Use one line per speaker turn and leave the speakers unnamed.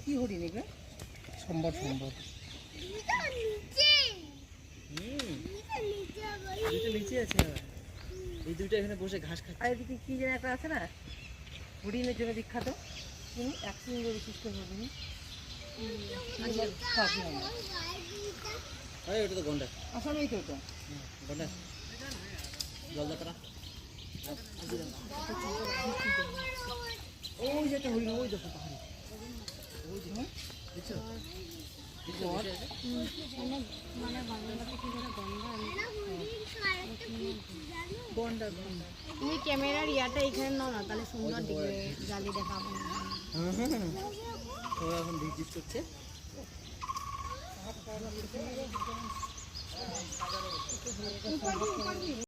কি হরিণ এগুলো? সম্বর সম্বর।
নিচে আছে, এই দুইটা এখানে বসে ঘাস খাচ্ছে।
আর এদিকে কি যেন একটা আছে না, হরিণের জন্য বিখ্যাত, তিনি এক সিঙ্গ বিশিষ্ট হরিণ।
ওটা তো গন্ডার।
আসামেই তো ওটা
গন্ডার জলদাপাড়া।
ওই যে একটা হরিণ, ওই দেখো পাহাড়ে, ওই যে দেখছো গন্ডার।
তুমি ক্যামেরার ইয়াটা এখানে নাও না, তাহলে সুন্দর দেখবে, জালি দেখাবো না।
ওরা এখন ভিজিট করছে।